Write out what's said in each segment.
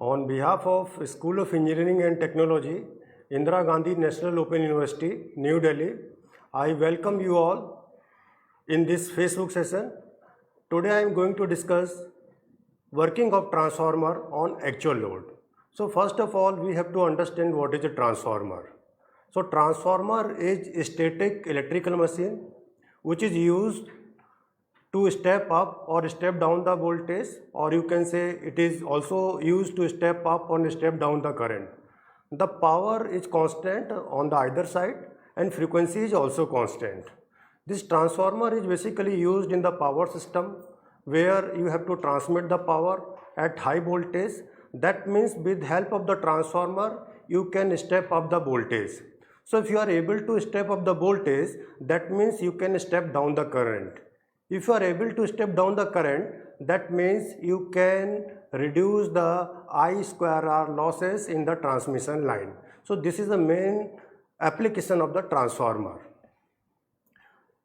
On behalf of School of Engineering and Technology, Indira Gandhi National Open University, New Delhi, I welcome you all in this Facebook session. Today I am going to discuss working of transformer on actual load. So first of all, we have to understand what is a transformer. So transformer is a static electrical machine which is used to step up or step down the voltage, or you can say it is also used to step up or step down the current. The power is constant on the either side and frequency is also constant. This transformer is basically used in the power system where you have to transmit the power at high voltage. That means with help of the transformer you can step up the voltage. So if you are able to step up the voltage, that means you can step down the current. If you are able to step down the current, that means you can reduce the I square R losses in the transmission line. So this is the main application of the transformer.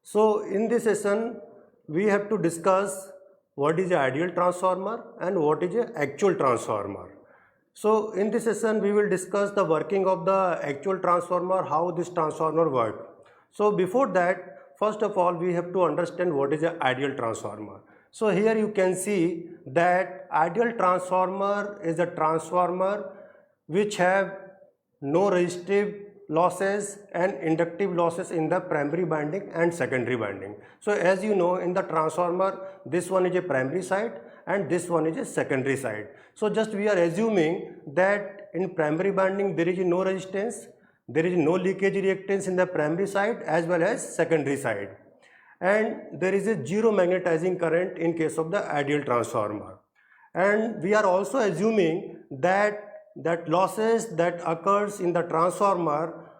So in this session, we have to discuss what is the ideal transformer and what is the actual transformer. So in this session, we will discuss the working of the actual transformer, how this transformer works. So before that, first of all, we have to understand what is an ideal transformer. So here you can see that ideal transformer is a transformer which have no resistive losses and inductive losses in the primary winding and secondary winding. So as you know, in the transformer, this one is a primary side and this one is a secondary side. So just we are assuming that in primary winding there is no resistance, there is no leakage reactance in the primary side as well as secondary side, and there is a zero magnetizing current in case of the ideal transformer. And we are also assuming that losses that occurs in the transformer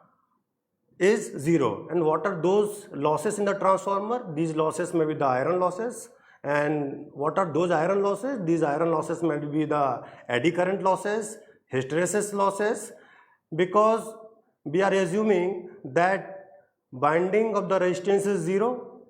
is zero. And what are those losses in the transformer? These losses may be the iron losses. And what are those iron losses? These iron losses may be the eddy current losses, hysteresis losses, because we are assuming that winding of the resistance is zero.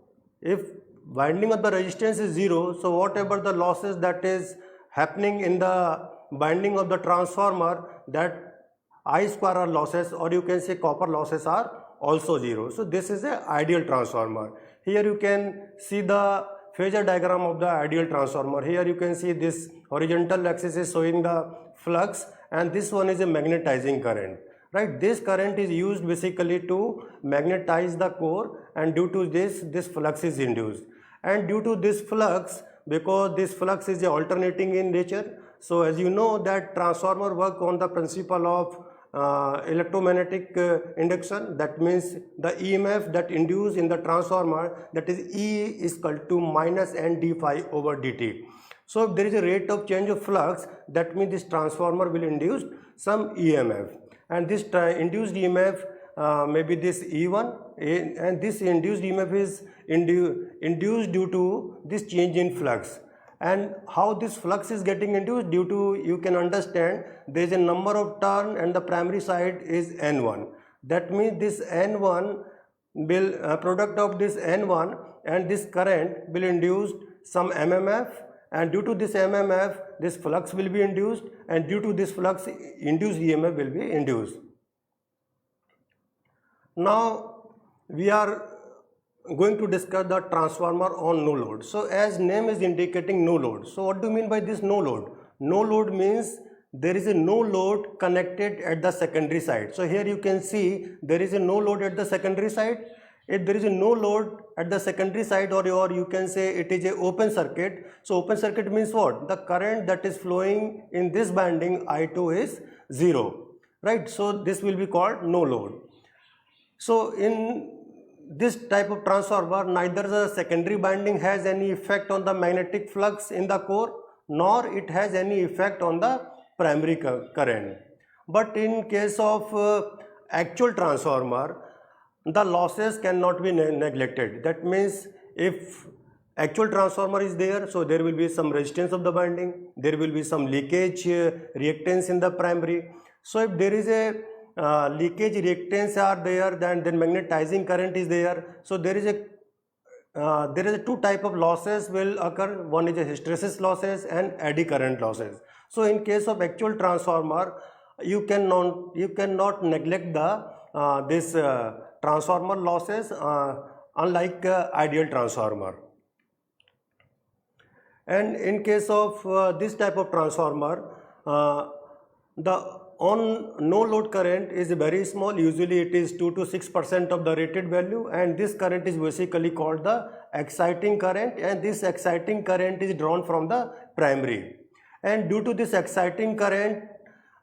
If winding of the resistance is zero, so whatever the losses that is happening in the winding of the transformer, that I square R losses, or you can say copper losses, are also zero. So this is an ideal transformer. Here you can see the phasor diagram of the ideal transformer. Here you can see this horizontal axis is showing the flux and this one is a magnetizing current. Right, this current is used basically to magnetize the core, and due to this flux is induced. And due to this flux, because this flux is alternating in nature, so as you know that transformer work on the principle of electromagnetic induction. That means the EMF that induced in the transformer, that is E is equal to minus N d phi over dt. So if there is a rate of change of flux, that means this transformer will induce some EMF. And this induced EMF may be this E1, and this induced EMF is induced due to this change in flux. And how this flux is getting induced, due to, you can understand, there is a number of turn and the primary side is N1. That means this N1 will, product of this N1 and this current will induce some MMF, and due to this MMF, this flux will be induced, and due to this flux, induced EMF will be induced. Now we are going to discuss the transformer on no load. So as name is indicating no load. So what do you mean by this no load? No load means there is a no load connected at the secondary side. So here you can see there is a no load at the secondary side. If there is a no load at the secondary side, or you can say it is a open circuit. So open circuit means what? The current that is flowing in this winding I2 is zero, right? So this will be called no load. So in this type of transformer, neither the secondary winding has any effect on the magnetic flux in the core, nor it has any effect on the primary current. But in case of actual transformer, the losses cannot be neglected. That means if actual transformer is there, so there will be some resistance of the winding, there will be some leakage reactance in the primary. So if there is a leakage reactance are there, then magnetizing current is there, so there is a there is two type of losses will occur. One is a hysteresis losses and eddy current losses. So in case of actual transformer, you cannot neglect the this transformer losses, unlike ideal transformer. And in case of this type of transformer, the on no load current is very small. Usually it is 2 to 6% of the rated value, and this current is basically called the exciting current, and this exciting current is drawn from the primary. And due to this exciting current,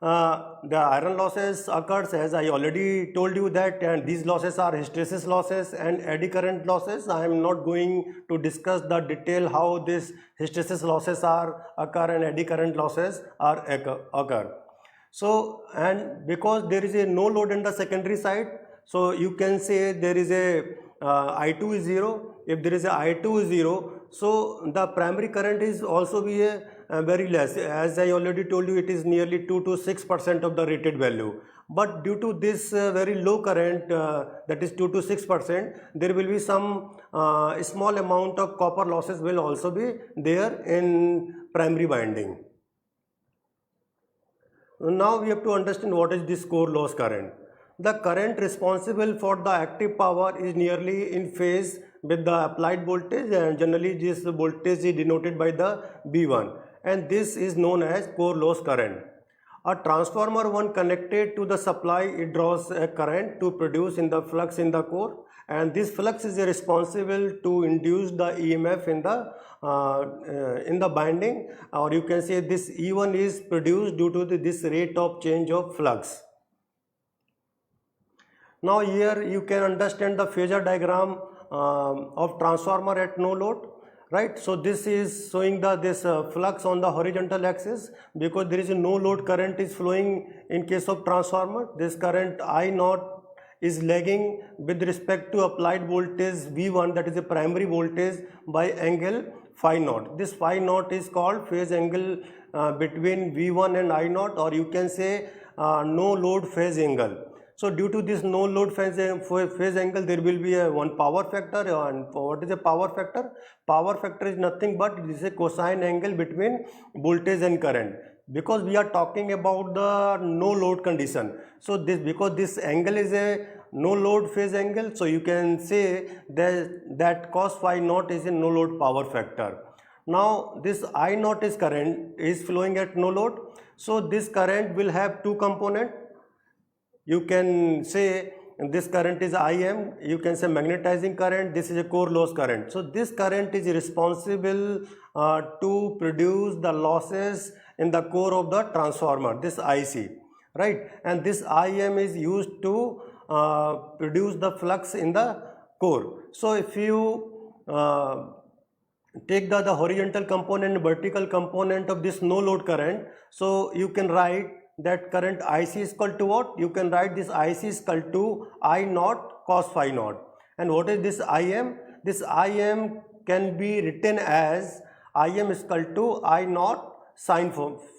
the iron losses occurs, as I already told you that, and these losses are hysteresis losses and eddy current losses. I am not going to discuss the detail how this hysteresis losses are occur and eddy current losses are occur. So, and because there is a no load in the secondary side, so you can say there is a I2 is 0. If there is a I2 is 0, so the primary current is also be a very less. As I already told you, it is nearly 2 to 6% of the rated value. But due to this very low current, that is 2 to 6%, there will be some small amount of copper losses will also be there in primary winding. Now we have to understand what is this core loss current. The current responsible for the active power is nearly in phase with the applied voltage, and generally this voltage is denoted by the B1, and this is known as core loss current. A transformer when connected to the supply, it draws a current to produce in the flux in the core, and this flux is responsible to induce the EMF in the binding, or you can say this E1 is produced due to this rate of change of flux. Now here you can understand the phasor diagram of transformer at no load, right? So this is showing this flux on the horizontal axis, because there is a no load current is flowing in case of transformer. This current I naught is lagging with respect to applied voltage V1, that is a primary voltage, by angle phi naught. This phi naught is called phase angle between V1 and I naught, or you can say no load phase angle. So due to this no load phase angle, there will be a one power factor. And what is a power factor? Power factor is nothing but this is a cosine angle between voltage and current, because we are talking about the no load condition. So this, because this angle is a no load phase angle, so you can say that cos phi naught is a no load power factor. Now this I naught is current is flowing at no load, so this current will have two components. You can say this current is IM, you can say magnetizing current, this is a core loss current. So this current is responsible to produce the losses in the core of the transformer, this IC, right? And this IM is used to produce the flux in the core. So if you take the horizontal component and vertical component of this no load current, so you can write that current IC is equal to what? You can write this IC is equal to I naught cos phi naught. And what is this IM? This IM can be written as IM is equal to I naught sin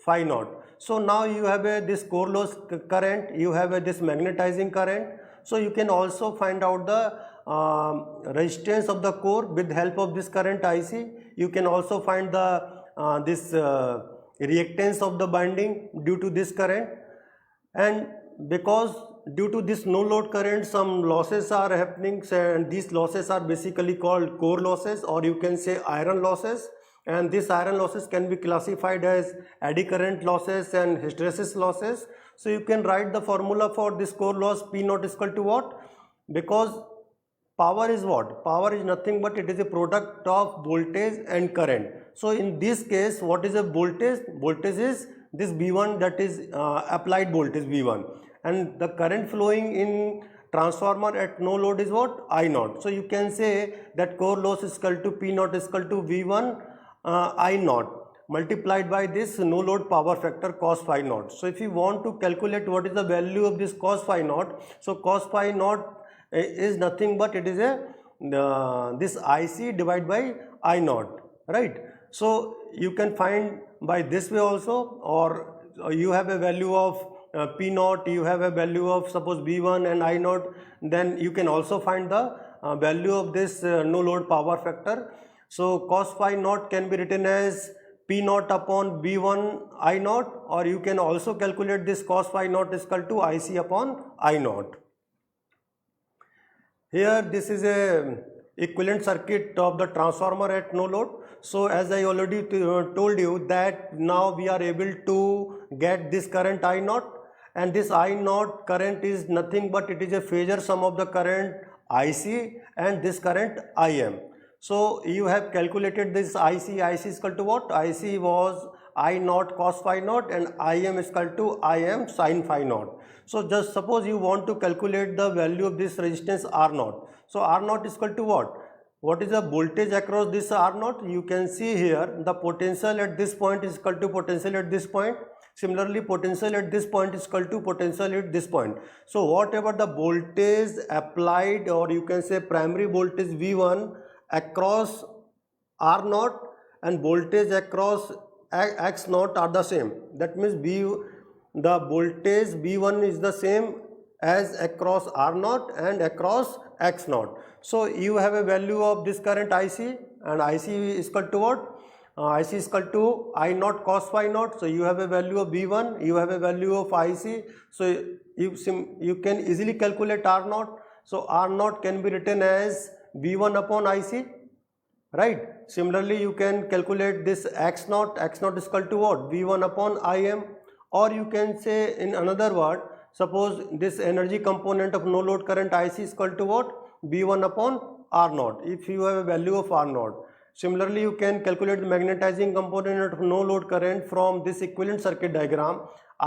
phi naught. So now you have this core loss current, you have this magnetizing current. So you can also find out the resistance of the core with help of this current IC. You can also find the this reactance of the binding due to this current, and because due to this no load current some losses are happening, and these losses are basically called core losses, or you can say iron losses, and these iron losses can be classified as eddy current losses and hysteresis losses. So you can write the formula for this core loss, P naught is equal to what? Because power is what? Power is nothing but it is a product of voltage and current. So in this case, what is a voltage? Voltage is this V1, that is applied voltage V1, and the current flowing in transformer at no load is what? I naught. So you can say that core loss is equal to P naught is equal to V1 I naught multiplied by this no load power factor cos phi naught. So if you want to calculate what is the value of this cos phi naught, so cos phi naught is nothing but it is a this IC divided by I naught, right? So you can find by this way also, or you have a value of P naught, you have a value of suppose B1 and I naught, then you can also find the value of this no load power factor. So cos phi naught can be written as P naught upon B1 I naught, or you can also calculate this cos phi naught is equal to IC upon I naught. Here this is a equivalent circuit of the transformer at no load. So as I already told you that now we are able to get this current I naught, and this I naught current is nothing but it is a phasor sum of the current IC and this current IM. So you have calculated this IC is equal to what? IC was I naught cos phi naught and IM is equal to IM sin phi naught. So just suppose you want to calculate the value of this resistance R naught. So R naught is equal to what? What is the voltage across this R naught? You can see here the potential at this point is equal to potential at this point. Similarly, potential at this point is equal to potential at this point. So whatever the voltage applied, or you can say primary voltage V1 across R naught and voltage across X naught are the same. That means the voltage V1 is the same as across R naught and across X naught. So you have a value of this current IC, and IC is equal to what? IC is equal to I naught cos phi naught. So you have a value of V1, you have a value of IC. So you can easily calculate R naught. So R naught can be written as V1 upon IC, right? Similarly, you can calculate this X naught. X naught is equal to what? V1 upon IM. Or you can say in another word, suppose this energy component of no load current IC is equal to what? V1 upon R naught, if you have a value of R naught. Similarly, you can calculate the magnetizing component of no load current from this equivalent circuit diagram.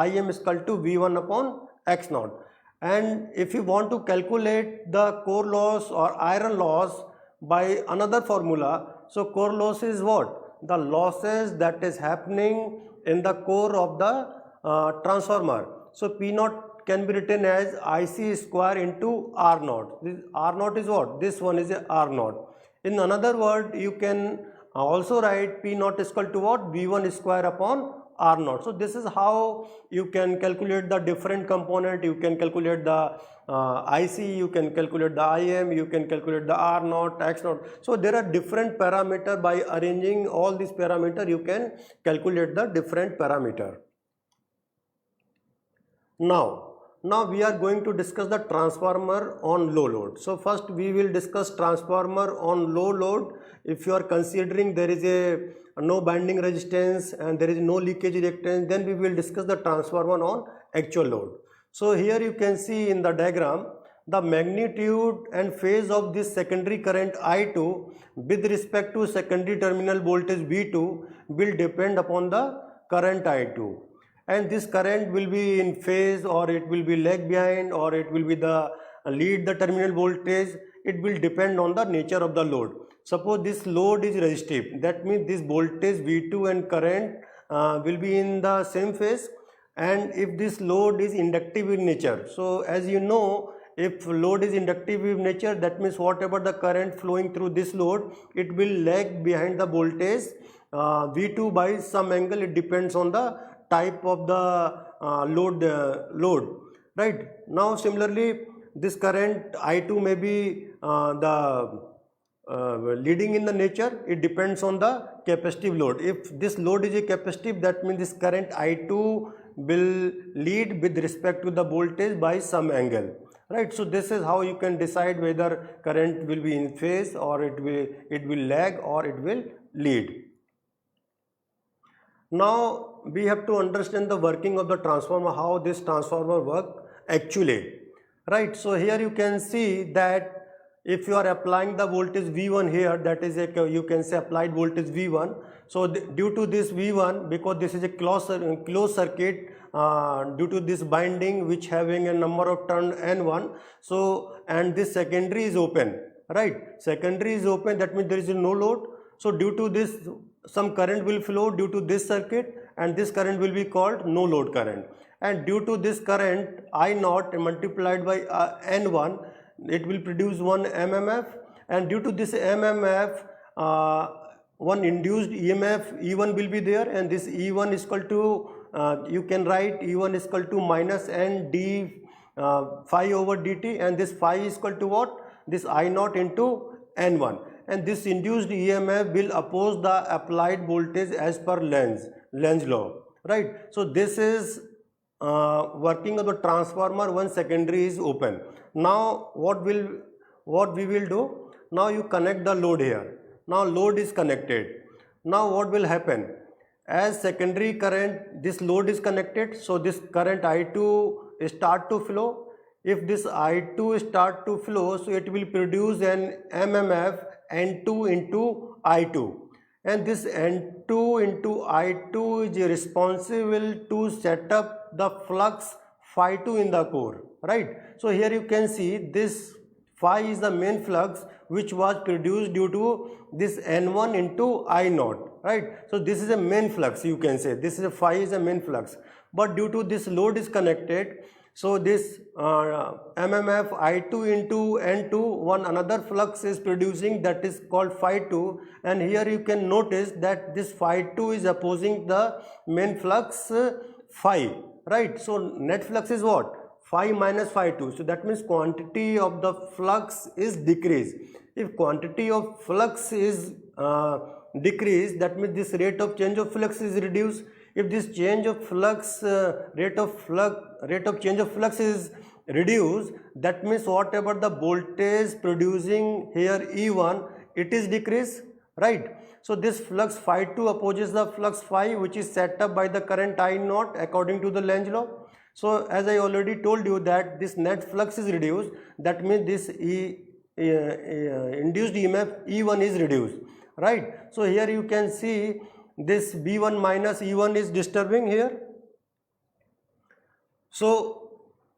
IM is equal to V1 upon X naught. And if you want to calculate the core loss or iron loss by another formula, so core loss is what? The losses that is happening in the core of the transformer. So P naught can be written as IC square into R naught. This R naught is what? This one is a R naught. In another word, you can also write P naught is equal to what? V1 square upon R naught. So this is how you can calculate the different component. You can calculate the IC, you can calculate the IM, you can calculate the R naught, X naught. So there are different parameters. By arranging all these parameters, you can calculate the different parameter. Now we are going to discuss the transformer on low load. So first we will discuss transformer on low load. If you are considering there is a no binding resistance and there is no leakage reactance, then we will discuss the transformer on actual load. So here you can see in the diagram the magnitude and phase of this secondary current I2 with respect to secondary terminal voltage V2 will depend upon the current I2. And this current will be in phase, or it will be lag behind, or it will be the lead the terminal voltage. It will depend on the nature of the load. Suppose this load is resistive, that means this voltage V2 and current will be in the same phase. And if this load is inductive in nature, so as you know, if load is inductive in nature, that means whatever the current flowing through this load, it will lag behind the voltage V2 by some angle. It depends on the type of the load, right? Now similarly, this current I2 may be leading in the nature. It depends on the capacitive load. If this load is a capacitive, that means this current I2 will lead with respect to the voltage by some angle, right? So this is how you can decide whether current will be in phase, or it will lag, or it will lead. Now we have to understand the working of the transformer, how this transformer work actually, right? So here you can see that if you are applying the voltage V1 here, that is a, you can say, applied voltage V1. So due to this V1, because this is a closed circuit, due to this binding which having a number of turn N1, so and this secondary is open, right? Secondary is open, that means there is no load. So due to this, some current will flow due to this circuit, and this current will be called no load current. And due to this current I naught multiplied by N1, it will produce one MMF, and due to this MMF, one induced EMF E1 will be there, and this E1 is equal to, you can write E1 is equal to minus N d phi over dt, and this phi is equal to what? this I naught into N1, and this induced EMF will oppose the applied voltage as per Lenz law, right? So this is working of the transformer when secondary is open. Now what we will do? Now you connect the load here. Now load is connected. Now what will happen? As secondary current, this load is connected, so this current I2 start to flow. If this I2 start to flow, so it will produce an MMF N2 into I2, and this N2 into I2 is responsible to set up the flux phi 2 in the core, right? So here you can see this phi is the main flux which was produced due to this N1 into I naught, right? So this is a main flux, you can say this is a phi is a main flux, but due to this load is connected, so this MMF I2 into N2, one another flux is producing, that is called phi 2, and here you can notice that this phi 2 is opposing the main flux phi, right? So net flux is what? Phi minus phi 2, so that means quantity of the flux is decreased. If quantity of flux is decreased, that means this rate of change of flux is reduced. If this change of flux rate of change of flux is reduced, that means whatever the voltage producing here E1, it is decreased, right? So this flux phi 2 opposes the flux phi which is set up by the current I naught according to the Lenz law. So as I already told you that this net flux is reduced, that means this induced EMF E1 is reduced, right? So here you can see this B1 minus E1 is disturbing here. So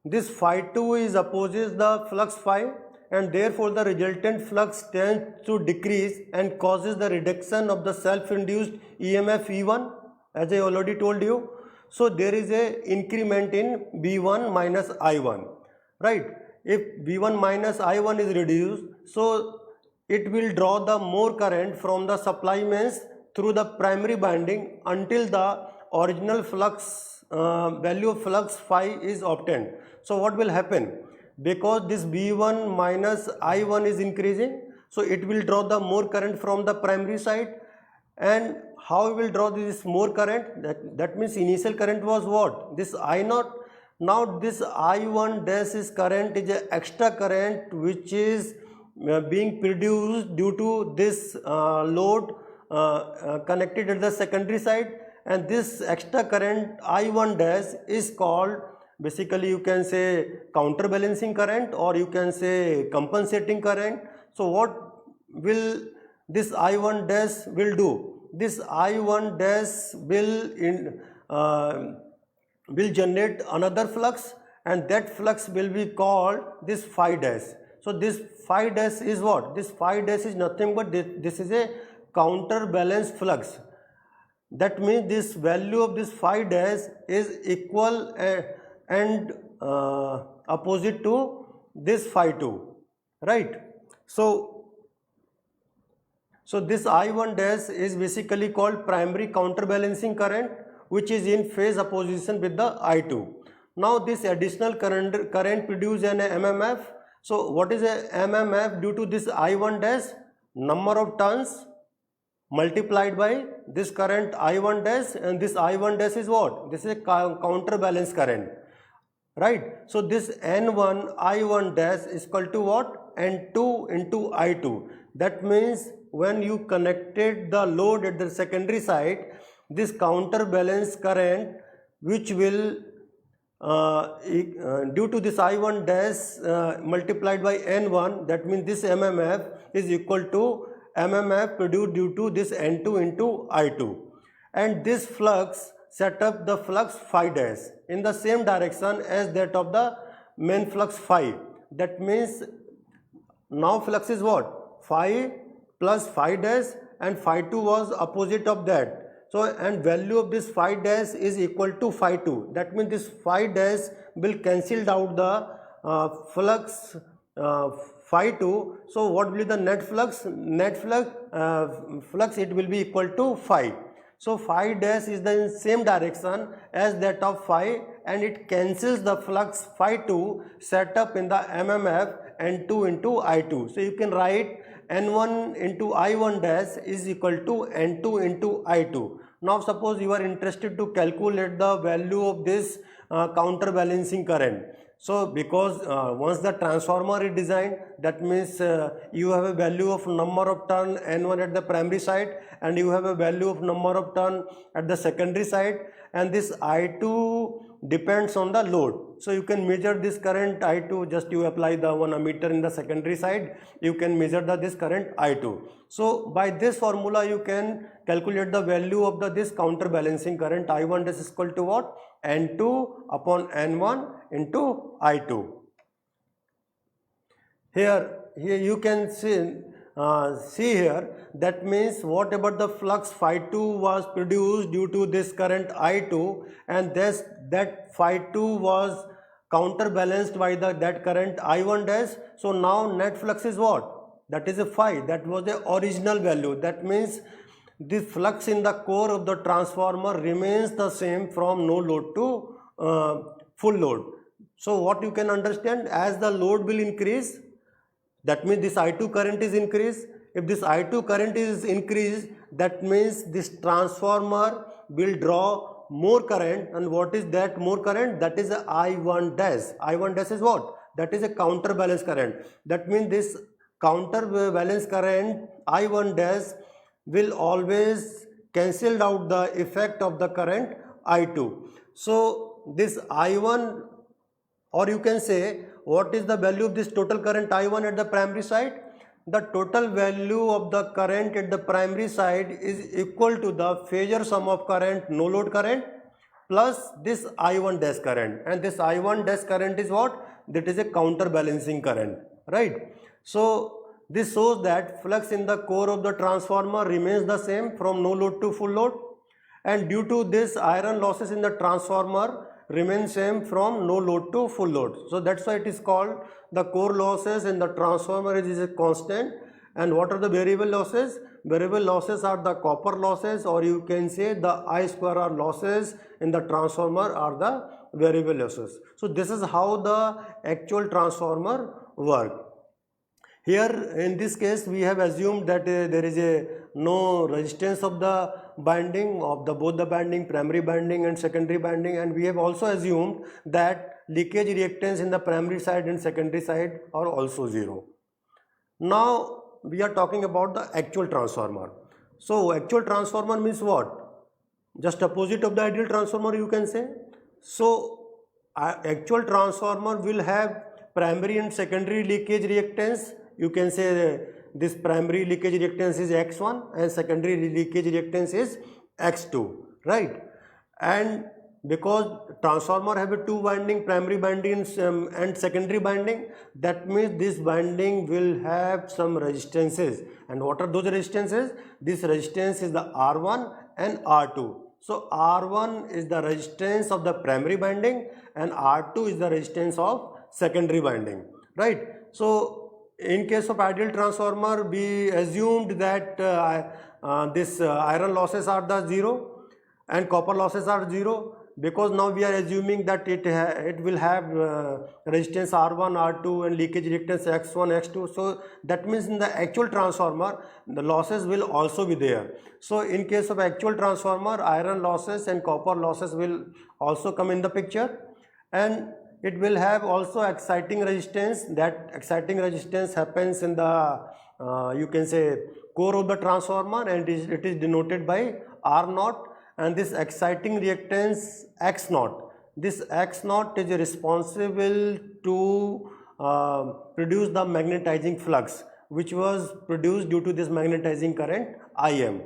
this phi 2 is opposes the flux phi, and therefore the resultant flux tends to decrease and causes the reduction of the self-induced EMF E1, as I already told you. So there is a increment in B1 minus I1, right? If B1 minus I1 is reduced, so it will draw the more current from the supply mains through the primary winding until the original flux value of flux phi is obtained. So what will happen? Because this B1 minus I1 is increasing, so it will draw the more current from the primary side. And how we will draw this more current? That means initial current was what? This I naught. Now this I1 dash is current is an extra current which is being produced due to this load connected at the secondary side, and this extra current I1 dash is called, basically you can say, counterbalancing current, or you can say compensating current. So what will this I1 dash will do? This I1 dash will generate another flux, and that flux will be called this phi dash. So this phi dash is what? This phi dash is nothing but this is a counterbalance flux. That means this value of this phi dash is equal and opposite to this phi 2, right? So this I1 dash is basically called primary counterbalancing current, which is in phase opposition with the I2. Now this additional current produces an MMF. So what is a MMF? Due to this I1 dash, number of turns multiplied by this current I1 dash, and this I1 dash is what? This is a counterbalance current, right? So this N1 I1 dash is equal to what? N2 into I2. That means when you connected the load at the secondary side, this counterbalance current which will due to this I1 dash multiplied by N1, that means this MMF is equal to MMF produced due to this N2 into I2, and this flux set up the flux phi dash in the same direction as that of the main flux phi. That means now flux is what? Phi plus phi dash, and phi 2 was opposite of that. So and value of this phi dash is equal to phi 2. That means this phi dash will cancel out the flux phi 2. So what will be the net flux? Net flux it will be equal to phi. So phi dash is the same direction as that of phi, and it cancels the flux phi 2 set up in the MMF N2 into I2. So you can write N1 into I1 dash is equal to N2 into I2. Now suppose you are interested to calculate the value of this counterbalancing current. So because once the transformer is designed, that means you have a value of number of turn N1 at the primary side and you have a value of number of turn at the secondary side, and this I2 depends on the load. So you can measure this current I2, just you apply the one ammeter in the secondary side, you can measure this current I2. So by this formula you can calculate the value of this counterbalancing current I1 dash is equal to what? N2 upon N1 into I2. Here you can see here, that means whatever the flux phi 2 was produced due to this current I2, and that phi 2 was counterbalanced by that current I1 dash. So now net flux is what? That is a phi, that was the original value. That means the flux in the core of the transformer remains the same from no load to full load. So what you can understand, as the load will increase, that means this I2 current is increased. If this I2 current is increased, that means this transformer will draw more current. And what is that more current? That is a I1 dash. I1 dash is what? That is a counterbalance current. That means this counterbalance current I1 dash will always cancel out the effect of the current I2. So this I1, or you can say, what is the value of this total current I1 at the primary side? The total value of the current at the primary side is equal to the phasor sum of current, no load current, plus this I1 dash current. And this I1 dash current is what? That is a counterbalancing current, right? So this shows that flux in the core of the transformer remains the same from no load to full load, and due to this iron losses in the transformer remain same from no load to full load. So that's why it is called the core losses in the transformer is a constant. And what are the variable losses? Variable losses are the copper losses, or you can say the I square R losses in the transformer are the variable losses. So this is how the actual transformer works. Here in this case we have assumed that there is no resistance of the binding of both the binding, primary binding and secondary binding, and we have also assumed that leakage reactance in the primary side and secondary side are also zero. Now we are talking about the actual transformer. So actual transformer means what? Just opposite of the ideal transformer, you can say. So actual transformer will have primary and secondary leakage reactance. You can say this primary leakage reactance is X1 and secondary leakage reactance is X2, right? And because transformer have a two winding, primary binding and secondary binding, that means this binding will have some resistances. And what are those resistances? This resistance is the R1 and R2. So R1 is the resistance of the primary binding and R2 is the resistance of secondary binding, right? So in case of ideal transformer, we assumed that this iron losses are the zero and copper losses are zero, because now we are assuming that it will have resistance R1, R2 and leakage reactance X1, X2. So that means in the actual transformer the losses will also be there. So in case of actual transformer, iron losses and copper losses will also come in the picture, and it will have also exciting resistance. That exciting resistance happens in the you can say core of the transformer, and it is denoted by R0, and this exciting reactance X0. This X0 is responsible to produce the magnetizing flux which was produced due to this magnetizing current Im.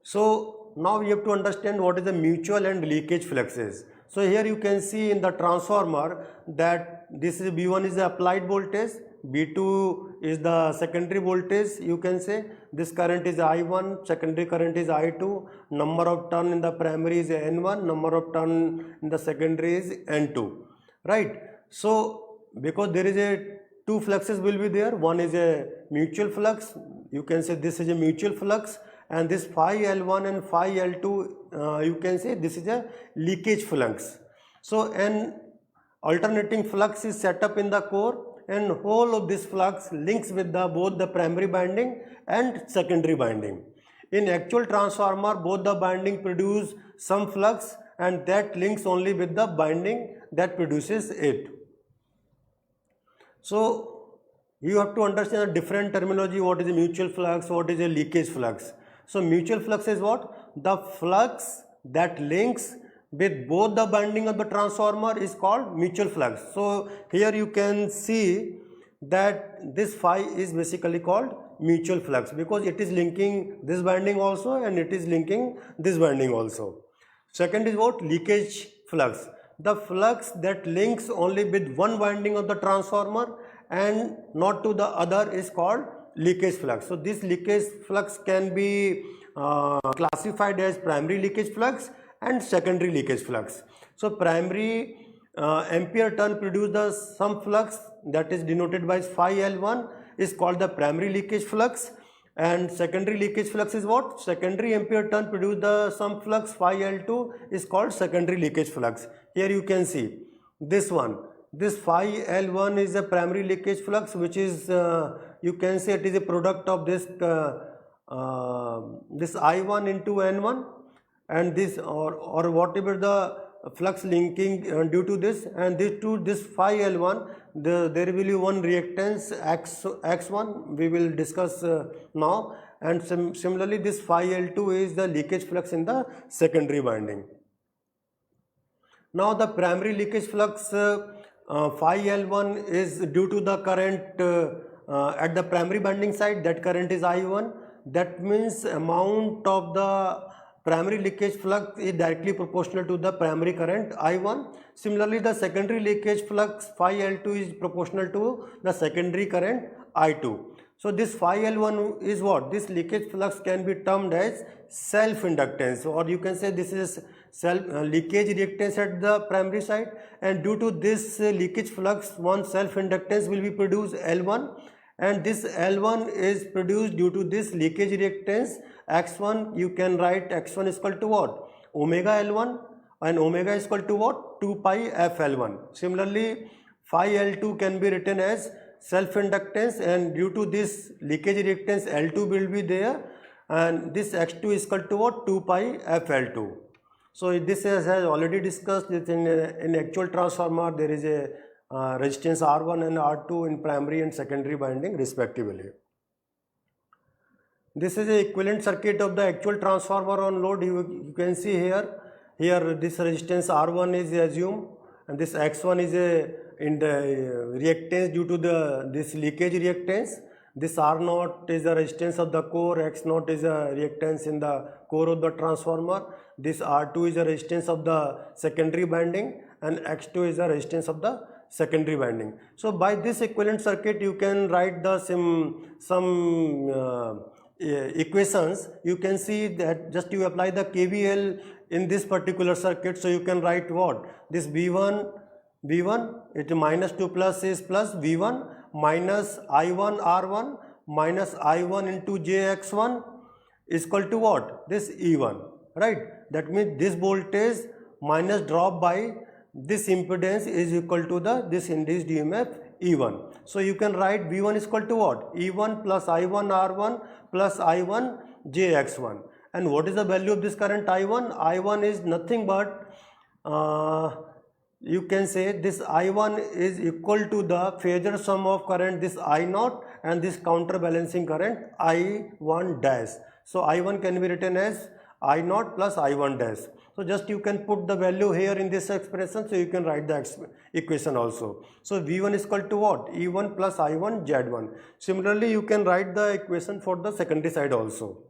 So now we have to understand what is the mutual and leakage fluxes. So here you can see in the transformer that this is B1 is the applied voltage, B2 is the secondary voltage, you can say. This current is I1, secondary current is I2, number of turn in the primary is N1, number of turn in the secondary is N2, right? So because there is two fluxes will be there, one is a mutual flux, you can say this is a mutual flux, and this phi L1 and phi L2 you can say this is a leakage flux. So and alternating flux is set up in the core, and whole of this flux links with both the primary binding and secondary binding. In actual transformer, both the binding produce some flux and that links only with the binding that produces it. So you have to understand the different terminology, what is a mutual flux, what is a leakage flux. So mutual flux is what? The flux that links with both the binding of the transformer is called mutual flux. So here you can see that this phi is basically called mutual flux because it is linking this binding also and it is linking this binding also. Second is what? Leakage flux. The flux that links only with one winding of the transformer and not to the other is called leakage flux. So this leakage flux can be classified as primary leakage flux and secondary leakage flux. So primary ampere turn produce the some flux that is denoted by phi L1 is called the primary leakage flux, and secondary leakage flux is what? Secondary ampere turn produce the some flux phi L2 is called secondary leakage flux. Here you can see this one. This phi L1 is a primary leakage flux which is you can say it is a product of this this I1 into N1 and this or whatever the flux linking due to this, and this phi L1 there will be one reactance X1 we will discuss now, and similarly this phi L2 is the leakage flux in the secondary binding. Now the primary leakage flux phi L1 is due to the current at the primary binding side, that current is I1. That means amount of the primary leakage flux is directly proportional to the primary current I1. Similarly, the secondary leakage flux phi L2 is proportional to the secondary current I2. So this phi L1 is what? This leakage flux can be termed as self-inductance, or you can say this is leakage reactance at the primary side, and due to this leakage flux one self-inductance will be produced L1, and this L1 is produced due to this leakage reactance X1. You can write X1 is equal to what? Omega L1, and omega is equal to what? 2 pi f L1. Similarly, phi L2 can be written as self-inductance, and due to this leakage reactance L2 will be there, and this X2 is equal to what? 2 pi f L2. So this has already discussed that in actual transformer there is a resistance R1 and R2 in primary and secondary binding respectively. This is the equivalent circuit of the actual transformer on load. You can see here this resistance R1 is assumed, and this X1 is in the reactance due to this leakage reactance. This R0 is the resistance of the core, X0 is a reactance in the core of the transformer, this R2 is the resistance of the secondary binding, and X2 is the resistance of the secondary binding. So by this equivalent circuit you can write the some equations. You can see that just you apply the KVL in this particular circuit, so you can write what? This V1 it minus 2 plus is plus V1 minus I1 R1 minus I1 into JX1 is equal to what? This E1, right? That means this voltage minus drop by this impedance is equal to this induced EMF E1. So you can write V1 is equal to what? E1 plus I1 R1 plus I1 JX1. And what is the value of this current I1? I1 is nothing but you can say this I1 is equal to the phasor sum of current this I0 and this counterbalancing current I1 dash. So I1 can be written as I0 plus I1 dash. So just you can put the value here in this expression, so you can write the equation also. So V1 is equal to what? E1 plus I1 Z1. Similarly, you can write the equation for the secondary side also.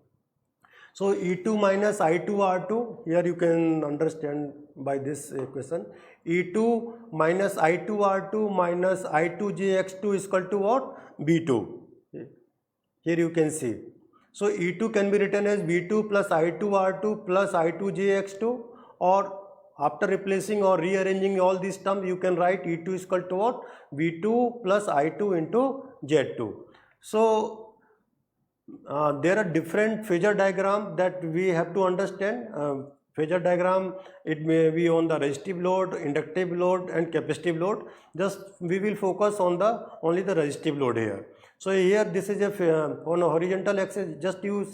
So E2 minus I2 R2, here you can understand by this equation. E2 minus I2 R2 minus I2 JX2 is equal to what? B2. Here you can see. So E2 can be written as V2 plus I2 R2 plus I2 JX2, or after replacing or rearranging all these terms you can write E2 is equal to what? V2 plus I2 into Z2. So there are different phasor diagram that we have to understand. phasor diagram, it may be on the resistive load, inductive load and capacitive load. Just we will focus on the only the resistive load here. So here this is on a horizontal axis, just you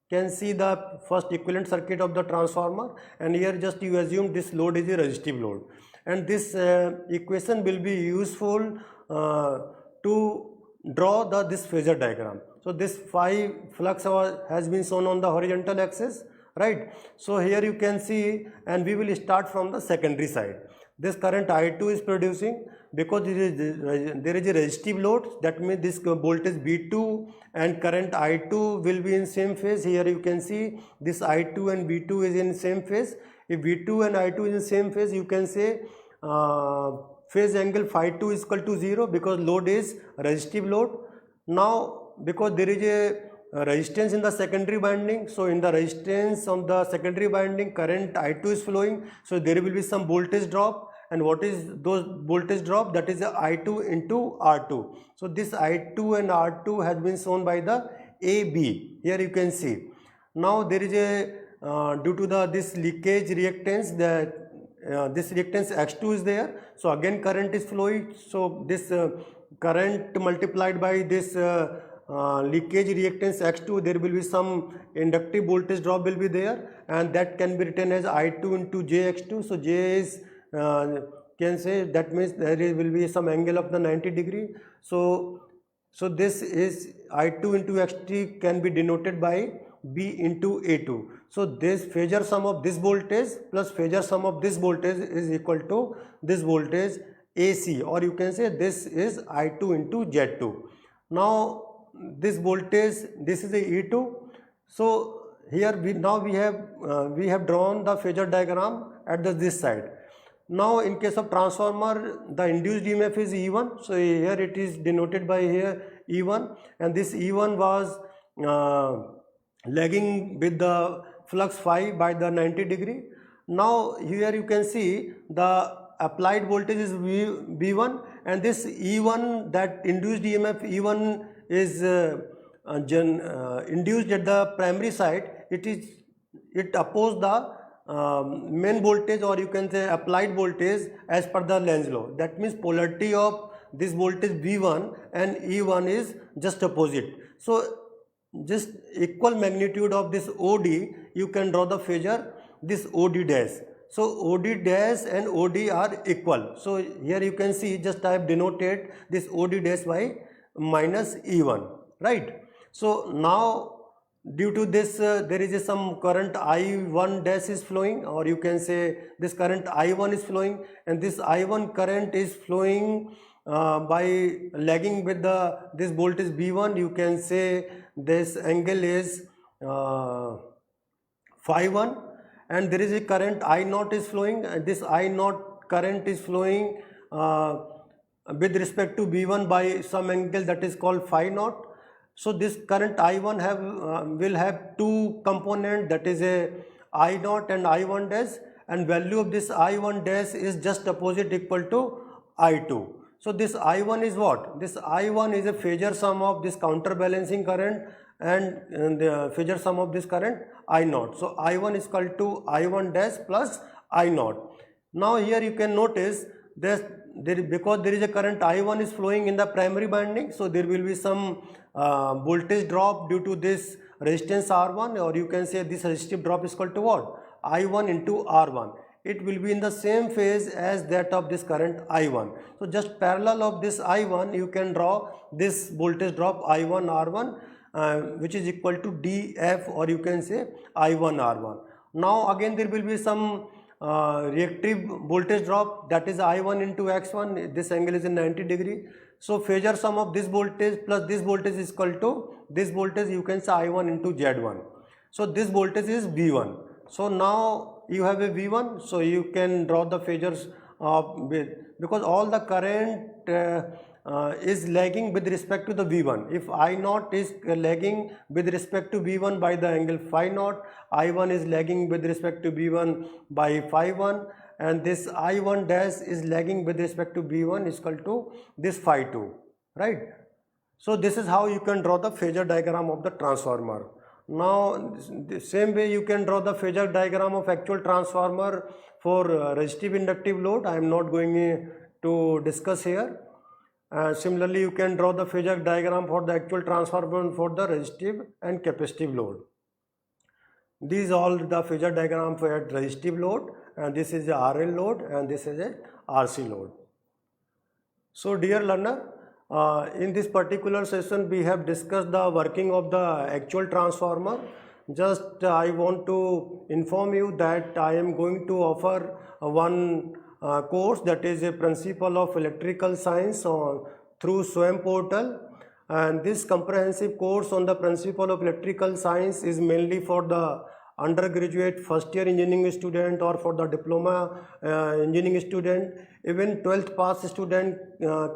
can see the first equivalent circuit of the transformer, and here just you assume this load is a resistive load, and this equation will be useful to draw this phasor diagram. So this phi flux has been shown on the horizontal axis, right? So here you can see, and we will start from the secondary side. This current I2 is producing because there is a resistive load. That means this voltage V2 and current I2 will be in same phase. Here you can see this I2 and V2 is in same phase. If V2 and I2 is in same phase, you can say phase angle phi 2 is equal to 0 because load is resistive load. Now because there is a resistance in the secondary winding, so in the resistance of the secondary winding current I2 is flowing, so there will be some voltage drop. And what is those voltage drop? That is I2 into R2. So this I2 and R2 has been shown by the AB. Here you can see. Now there is a due to this leakage reactance, that this reactance X2 is there. So again current is flowing. So this current multiplied by this leakage reactance X2, there will be some inductive voltage drop will be there, and that can be written as I2 into JX2. So J is can say that means there will be some angle of the 90 degree. So this is I2 into XT can be denoted by B into A2. So this phasor sum of this voltage plus phasor sum of this voltage is equal to this voltage AC, or you can say this is I2 into Z2. Now this voltage, this is the E2. So here we have drawn the phasor diagram at this side. Now in case of transformer, the induced EMF is E1. So here it is denoted by here E1, and this E1 was lagging with the flux phi by the 90 degree. Now here you can see the applied voltage is V1, and this E1, that induced EMF E1 is induced at the primary side. It opposes the main voltage, or you can say applied voltage as per the Lenz law. That means polarity of this voltage V1 and E1 is just opposite. So just equal magnitude of this OD, you can draw the phasor this OD dash. So OD dash and OD are equal. So here you can see just I have denoted this OD dash by minus E1, right? So now due to this there is some current I1 dash is flowing, or you can say this current I1 is flowing, and this I1 current is flowing by lagging with this voltage V1. You can say this angle is phi 1, and there is a current I0 is flowing, and this I0 current is flowing with respect to V1 by some angle that is called phi 0. So this current I1 will have two components, that is a I0 and I1 dash, and value of this I1 dash is just opposite equal to I2. So this I1 is what? This I1 is a phasor sum of this counterbalancing current and the phasor sum of this current I0. So I1 is equal to I1 dash plus I0. Now here you can notice because there is a current I1 is flowing in the primary winding, so there will be some voltage drop due to this resistance R1, or you can say this resistive drop is equal to what? I1 into R1. It will be in the same phase as that of this current I1. So just parallel of this I1, you can draw this voltage drop I1 R1, which is equal to DF, or you can say I1 R1. Now again there will be some reactive voltage drop, that is I1 into X1. This angle is in 90 degree. So phasor sum of this voltage plus this voltage is equal to this voltage, you can say I1 into Z1. So this voltage is V1. So now you have a V1, so you can draw the phasors because all the current is lagging with respect to the V1. If I0 is lagging with respect to V1 by the angle phi 0, I1 is lagging with respect to V1 by phi 1, and this I1 dash is lagging with respect to V1 is equal to this phi 2, right? So this is how you can draw the phasor diagram of the transformer. Now the same way you can draw the phasor diagram of actual transformer for resistive inductive load. I am not going to discuss here. Similarly, you can draw the phasor diagram for the actual transformer for the resistive and capacitive load. These all the phasor diagram for resistive load, and this is a RL load and this is a RC load. So dear learner, in this particular session we have discussed the working of the actual transformer. Just I want to inform you that I am going to offer one course, that is a principle of electrical science through SWAYAM portal, and this comprehensive course on the principle of electrical science is mainly for the undergraduate first year engineering student or for the diploma engineering student. Even 12th pass student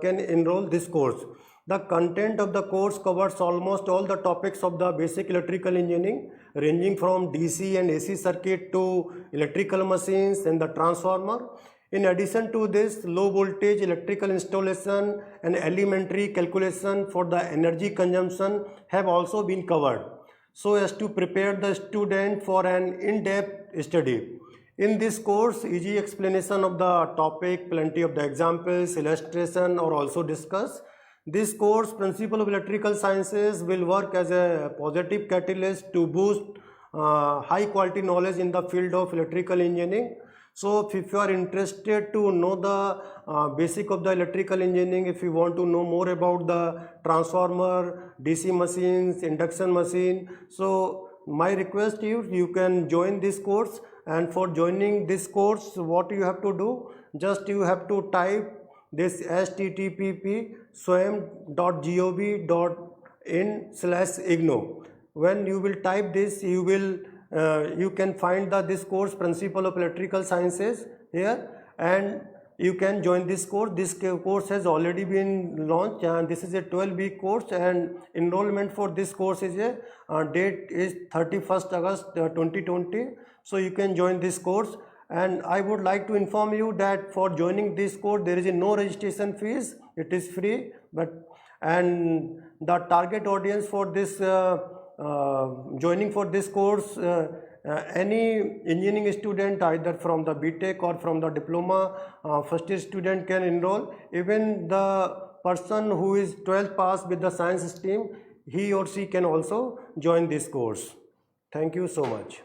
can enroll this course. The content of the course covers almost all the topics of the basic electrical engineering, ranging from DC and AC circuit to electrical machines and the transformer. In addition to this, low voltage electrical installation and elementary calculation for the energy consumption have also been covered, so as to prepare the student for an in-depth study. In this course, easy explanation of the topic, plenty of the examples, illustration are also discussed. This course, Principle of Electrical Sciences, will work as a positive catalyst to boost high quality knowledge in the field of electrical engineering. So if you are interested to know the basic of the electrical engineering, if you want to know more about the transformer, DC machines, induction machine, so my request is you can join this course. And for joining this course, what you have to do, just you have to type this http swayam.gov.in/igno. When you will type this, you will you can find this course Principle of Electrical Sciences here, and you can join this course. This course has already been launched, and this is a 12-week course, and enrollment for this course is a date is 31st August 2020. So you can join this course, and I would like to inform you that for joining this course there is no registration fees. It is free, and the target audience for this joining for this course, any engineering student either from the BTech or from the diploma first year student can enroll. Even the person who is 12th pass with the science stream, he or she can also join this course. Thank you so much.